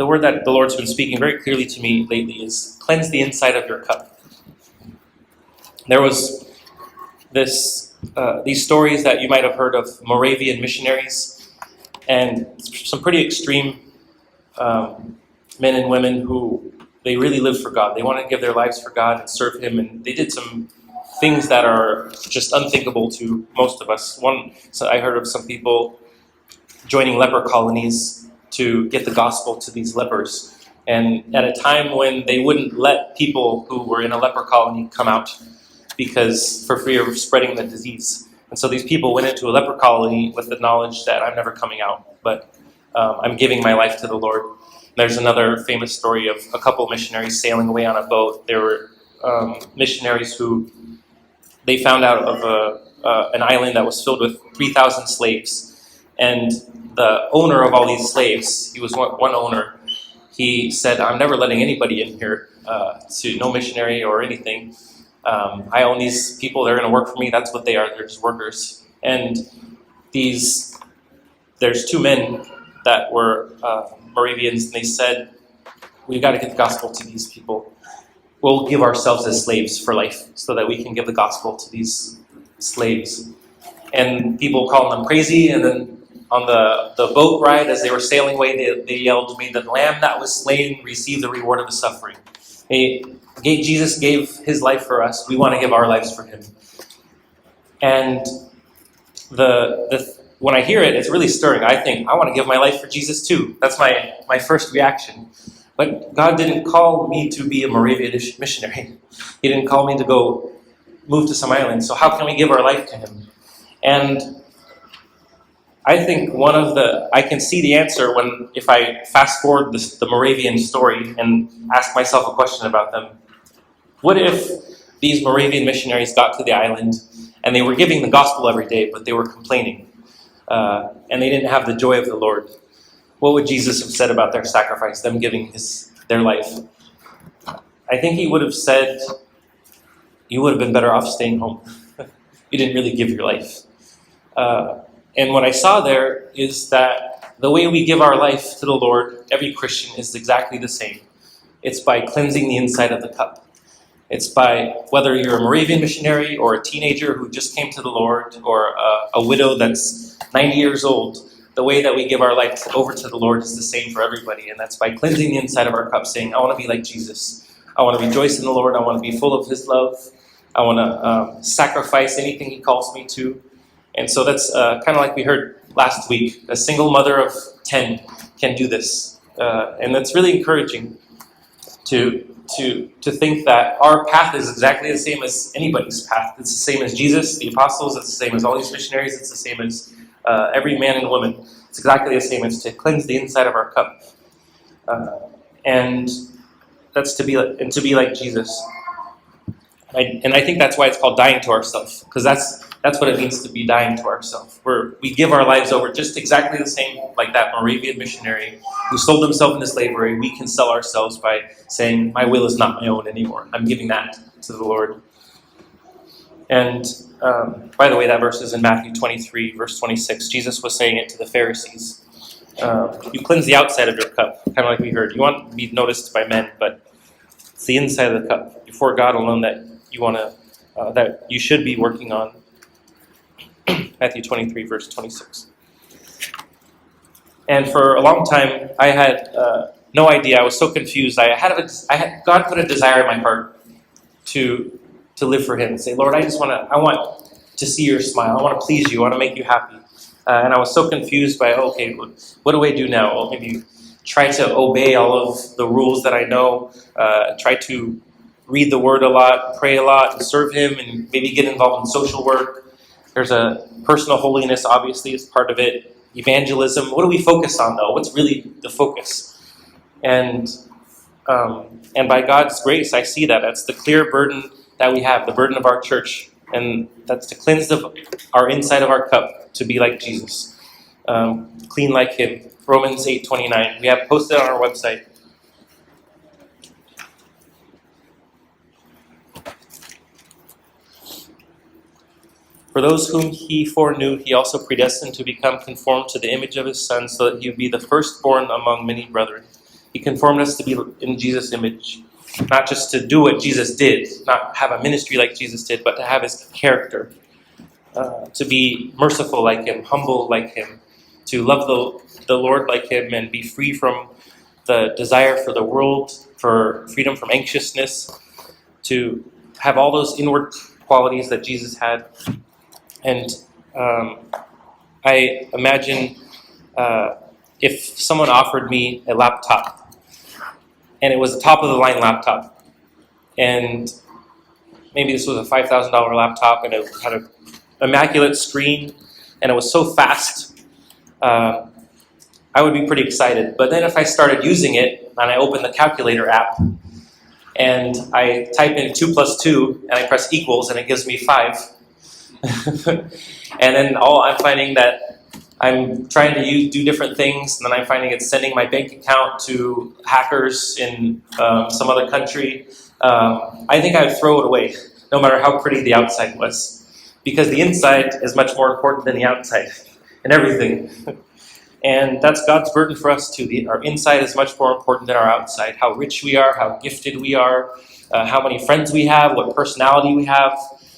the word that the Lord's been speaking very clearly to me lately is cleanse the inside of your cup. There was these stories that you might have heard of Moravian missionaries and some pretty extreme men and women who they really lived for God. They wanted to give their lives for God and serve Him, and they did some things that are just unthinkable to most of us. So I heard of some people joining leper colonies to get the gospel to these lepers. And at a time when they wouldn't let people who were in a leper colony come out because for fear of spreading the disease. And so these people went into a leper colony with the knowledge that I'm never coming out, but I'm giving my life to the Lord. There's another famous story of a couple missionaries sailing away on a boat. There were missionaries who they found out of an island that was filled with 3,000 slaves. And the owner of all these slaves, he was one owner, he said, I'm never letting anybody in here, no missionary or anything. I own these people, they're going to work for me, that's what they are, they're just workers. And there's two men that were Moravians, and they said, we've got to get the gospel to these people. We'll give ourselves as slaves for life so that we can give the gospel to these slaves. And people called them crazy, and then on the boat ride, as they were sailing away, they yelled, may the lamb that was slain receive the reward of the suffering. Jesus gave his life for us. We want to give our lives for him. And when I hear it, it's really stirring. I think, I want to give my life for Jesus too. That's my first reaction. But God didn't call me to be a Moravian missionary. He didn't call me to go move to some island. So how can we give our life to him? And I think I can see the answer if I fast forward the Moravian story and ask myself a question about them. What if these Moravian missionaries got to the island and they were giving the gospel every day, but they were complaining and they didn't have the joy of the Lord? What would Jesus have said about their sacrifice, them giving their life? I think he would have said, you would have been better off staying home. You didn't really give your life. And what I saw there is that the way we give our life to the Lord, every Christian, is exactly the same. It's by cleansing the inside of the cup. It's by, whether you're a Moravian missionary or a teenager who just came to the Lord or a widow that's 90 years old, the way that we give our life over to the Lord is the same for everybody. And that's by cleansing the inside of our cup, saying, I want to be like Jesus. I want to rejoice in the Lord. I want to be full of his love. I want to sacrifice anything he calls me to. And so that's kind of like we heard last week. A single mother of 10 can do this. And that's really encouraging to think that our path is exactly the same as anybody's path. It's the same as Jesus, the apostles. It's the same as all these missionaries. It's the same as every man and woman. It's exactly the same as to cleanse the inside of our cup. And that's to be like Jesus. And I think that's why it's called dying to ourselves, because that's what it means to be dying to ourselves. We give our lives over just exactly the same like that Moravian missionary who sold himself into slavery. We can sell ourselves by saying, my will is not my own anymore. I'm giving that to the Lord. And by the way, that verse is in Matthew 23, verse 26. Jesus was saying it to the Pharisees. You cleanse the outside of your cup, kind of like we heard. You want to be noticed by men, but it's the inside of the cup, before God alone, that you should be working on. Matthew 23, verse 26. And for a long time, I had no idea. I was so confused. God put a desire in my heart to live for him and say, Lord, I want to see your smile. I want to please you. I want to make you happy. And I was so confused by, okay, what do I do now? Well, maybe try to obey all of the rules that I know, try to read the word a lot, pray a lot, and serve him, and maybe get involved in social work. There's a personal holiness, obviously, is part of it. Evangelism. What do we focus on, though? What's really the focus? And by God's grace, I see that. That's the clear burden that we have, the burden of our church. And that's to cleanse our inside of our cup to be like Jesus. Clean like him. Romans 8:29. We have posted on our website. For those whom he foreknew, he also predestined to become conformed to the image of his Son, so that he would be the firstborn among many brethren. He conformed us to be in Jesus' image, not just to do what Jesus did, not have a ministry like Jesus did, but to have his character, to be merciful like him, humble like him, to love the Lord like him, and be free from the desire for the world, for freedom from anxiousness, to have all those inward qualities that Jesus had. And I imagine if someone offered me a laptop, and it was a top-of-the-line laptop, and maybe this was a $5,000 laptop, and it had an immaculate screen, and it was so fast, I would be pretty excited. But then if I started using it, and I opened the calculator app, and I type in 2 plus 2, and I press equals, and it gives me 5. And then I'm finding that I'm trying to do different things, and then I'm finding it's sending my bank account to hackers in some other country. I think I would throw it away, no matter how pretty the outside was, because the inside is much more important than the outside and everything. And that's God's burden for us too. Our inside is much more important than our outside. How rich we are, how gifted we are, how many friends we have, what personality we have.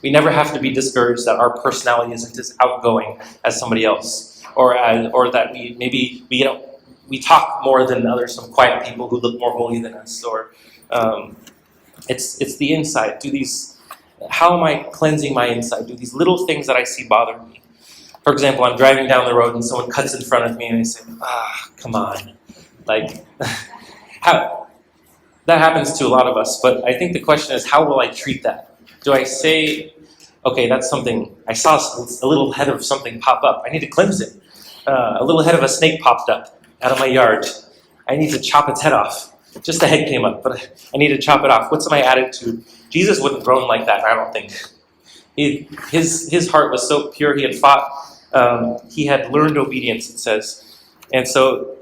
We never have to be discouraged that our personality isn't as outgoing as somebody else, or that we talk more than others, some quiet people who look more holy than us. Or it's the inside. How am I cleansing my inside? Do these little things that I see bother me? For example, I'm driving down the road and someone cuts in front of me and they say, come on. Like, that happens to a lot of us, but I think the question is, how will I treat that? Do I say, okay, that's something, I saw a little head of something pop up, I need to cleanse it. A little head of a snake popped up out of my yard. I need to chop its head off. Just the head came up, but I need to chop it off. What's my attitude? Jesus wouldn't groan like that, I don't think. His heart was so pure, he had fought. He had learned obedience, it says. And so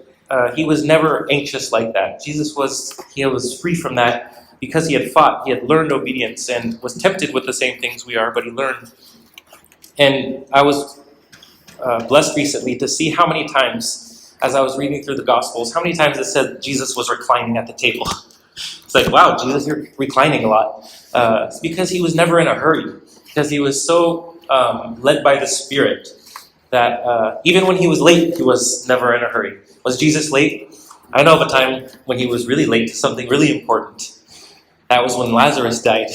he was never anxious like that. Jesus was free from that because he had fought. He had learned obedience and was tempted with the same things we are, but he learned. And I was blessed recently to see how many times, as I was reading through the Gospels, how many times it said Jesus was reclining at the table. It's like, wow, Jesus, you're reclining a lot. It's because he was never in a hurry, because he was so led by the Spirit that even when he was late, he was never in a hurry. Was Jesus late? I know of a time when he was really late to something really important. That was when Lazarus died.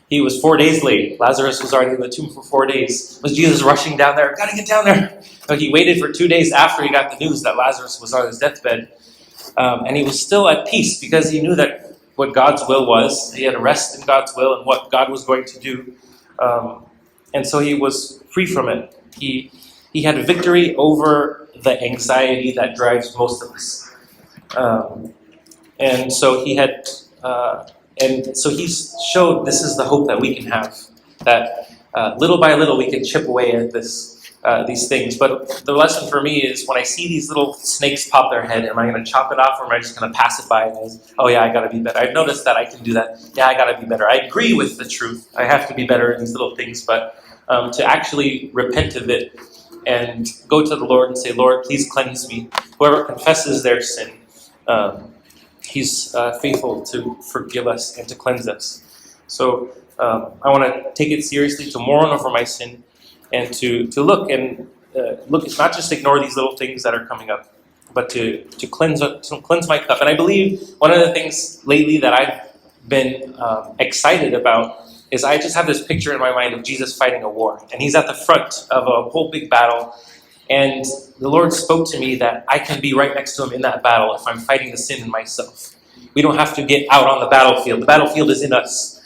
He was 4 days late. Lazarus was already in the tomb for 4 days. Was Jesus rushing down there? Gotta get down there. No, he waited for 2 days after he got the news that Lazarus was on his deathbed. And he was still at peace because he knew that what God's will was. He had a rest in God's will and what God was going to do. And so he was free from it. He had victory over the anxiety that drives most of us. And so he showed this is the hope that we can have, that little by little we can chip away at these things. But the lesson for me is when I see these little snakes pop their head, am I going to chop it off or am I just going to pass it by as, oh yeah, I got to be better. I've noticed that I can do that. Yeah, I got to be better. I agree with the truth. I have to be better in these little things, but to actually repent of it and go to the Lord and say, Lord, please cleanse me. Whoever confesses their sin, he's faithful to forgive us and to cleanse us. So I want to take it seriously, to mourn over my sin, and to look, not just ignore these little things that are coming up, but to cleanse my cup. And I believe one of the things lately that I've been excited about is I just have this picture in my mind of Jesus fighting a war. And he's at the front of a whole big battle. And the Lord spoke to me that I can be right next to him in that battle if I'm fighting the sin in myself. We don't have to get out on the battlefield. The battlefield is in us.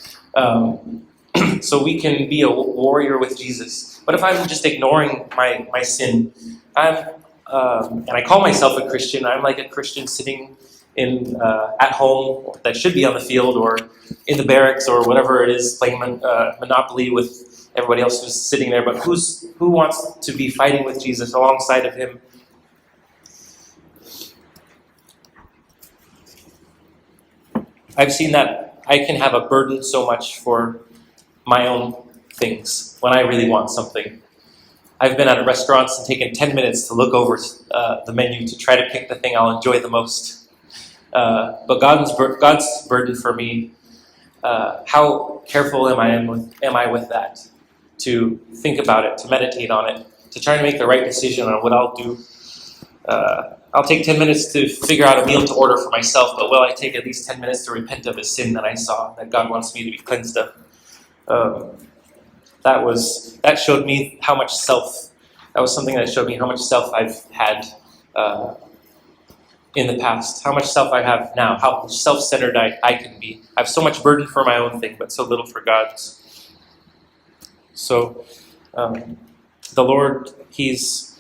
So we can be a warrior with Jesus. But if I'm just ignoring my sin, and I call myself a Christian, I'm like a Christian sitting at home that should be on the field or in the barracks or whatever it is, playing Monopoly with everybody else who's sitting there. But who wants to be fighting with Jesus alongside of him? I've seen that I can have a burden so much for my own things when I really want something. I've been at restaurants and taken 10 minutes to look over the menu to try to pick the thing I'll enjoy the most. But God's burden for me, how careful am I with that? To think about it, to meditate on it, to try to make the right decision on what I'll do. I'll take 10 minutes to figure out a meal to order for myself, but will I take at least 10 minutes to repent of a sin that I saw, that God wants me to be cleansed of? That showed me how much that was something that showed me how much self I've had in the past, how much self I have now, how self-centered I can be. I have so much burden for my own thing, but so little for God's. So the Lord, He's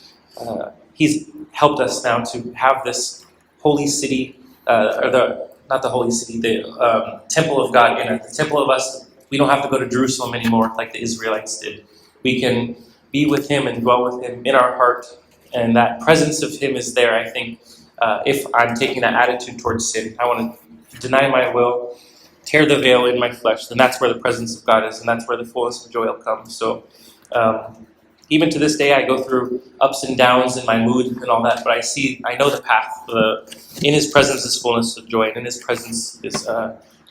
helped us now to have this holy city, not the holy city, the temple of God in it. The temple of us, we don't have to go to Jerusalem anymore like the Israelites did. We can be with Him and dwell with Him in our heart, and that presence of Him is there, I think, if I'm taking that attitude towards sin. I want to deny my will, tear the veil in my flesh, then that's where the presence of God is, and that's where the fullness of joy will come. So even to this day, I go through ups and downs in my mood and all that, but I know the path. In His presence is fullness of joy, and in His presence is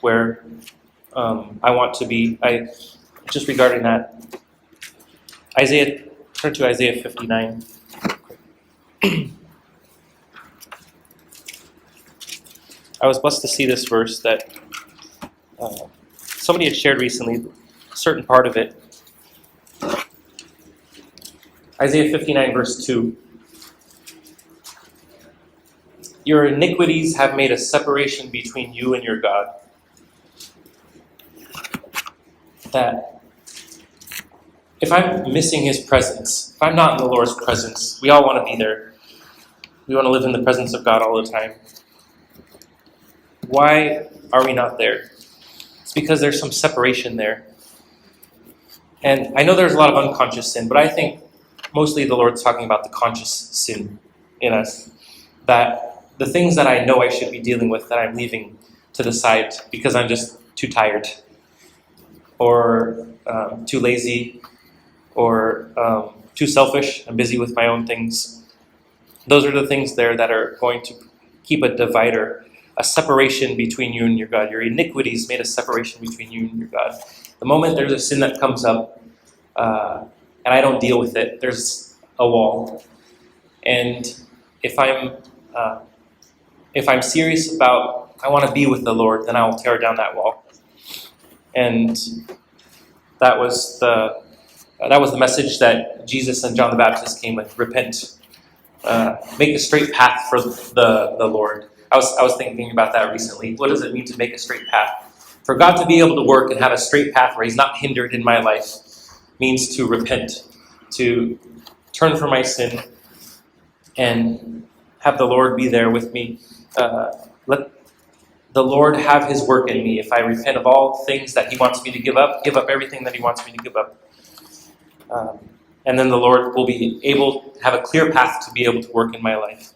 where I want to be. Just regarding that, turn to Isaiah 59. I was blessed to see this verse that somebody had shared recently, a certain part of it. Isaiah 59, verse 2. Your iniquities have made a separation between you and your God. That if I'm missing His presence, if I'm not in the Lord's presence, we all want to be there. We want to live in the presence of God all the time. Why are we not there? It's because there's some separation there. And I know there's a lot of unconscious sin, but I think mostly the Lord's talking about the conscious sin in us. That the things that I know I should be dealing with, that I'm leaving to the side because I'm just too tired, or too lazy, or too selfish. I'm busy with my own things. Those are the things there that are going to keep a divider, a separation between you and your God. Your iniquities made a separation between you and your God. The moment there's a sin that comes up, and I don't deal with it, there's a wall. And if I'm serious about, I want to be with the Lord, then I will tear down that wall. And that was the message that Jesus and John the Baptist came with. Repent. Make a straight path for the Lord. I was thinking about that recently. What does it mean to make a straight path? For God to be able to work and have a straight path where He's not hindered in my life means to repent, to turn from my sin, and have the Lord be there with me. Let the Lord have His work in me. If I repent of all things that He wants me to give up everything that He wants me to give up. And then the Lord will be able to have a clear path to be able to work in my life.